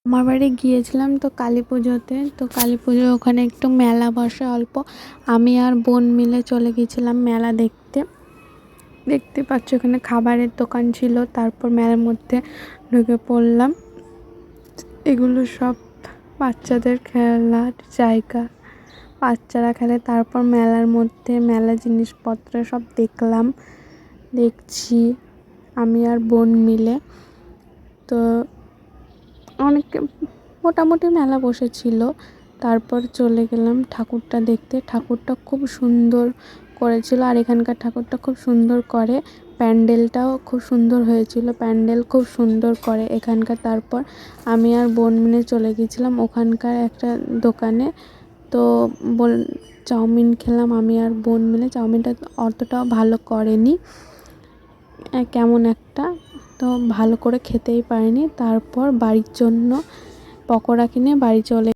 আমার বাড়ি গিয়েছিলাম তো কালী পুজোতে। তো কালী পুজো ওখানে একটু মেলা বসে অল্প, আমি আর বোন মিলে চলে গিয়েছিলাম মেলা দেখতে। দেখতে পাচ্ছ ওখানে খাবারের দোকান ছিল, তারপর মেলার মধ্যে ঢুকে পড়লাম। এগুলো সব বাচ্চাদের খেলার জায়গা, বাচ্চারা খেলে। তারপর মেলার মধ্যে মেলা জিনিসপত্র সব দেখছি আমি আর বোন মিলে। তো অনেক মোটামুটি মেলা বসেছিল। তারপর চলে গেলাম ঠাকুরটা দেখতে। ঠাকুরটা খুব সুন্দর করেছিল, আর এখানকার ঠাকুরটা খুব সুন্দর করে। প্যান্ডেলটাও খুব সুন্দর হয়েছিল, প্যান্ডেল খুব সুন্দর করে এখানকার। তারপর আমি আর বোন মিলে চলে গিয়েছিলাম ওখানকার একটা দোকানে। তো চাউমিন খেলাম আমি আর বোন মিলে। চাউমিনটা অতটাও ভালো করেনি, কেমন একটা, তো ভালো করে খেতেই পারিনি। তারপর বাড়ির জন্য পকোড়া কিনে বাড়ি চলে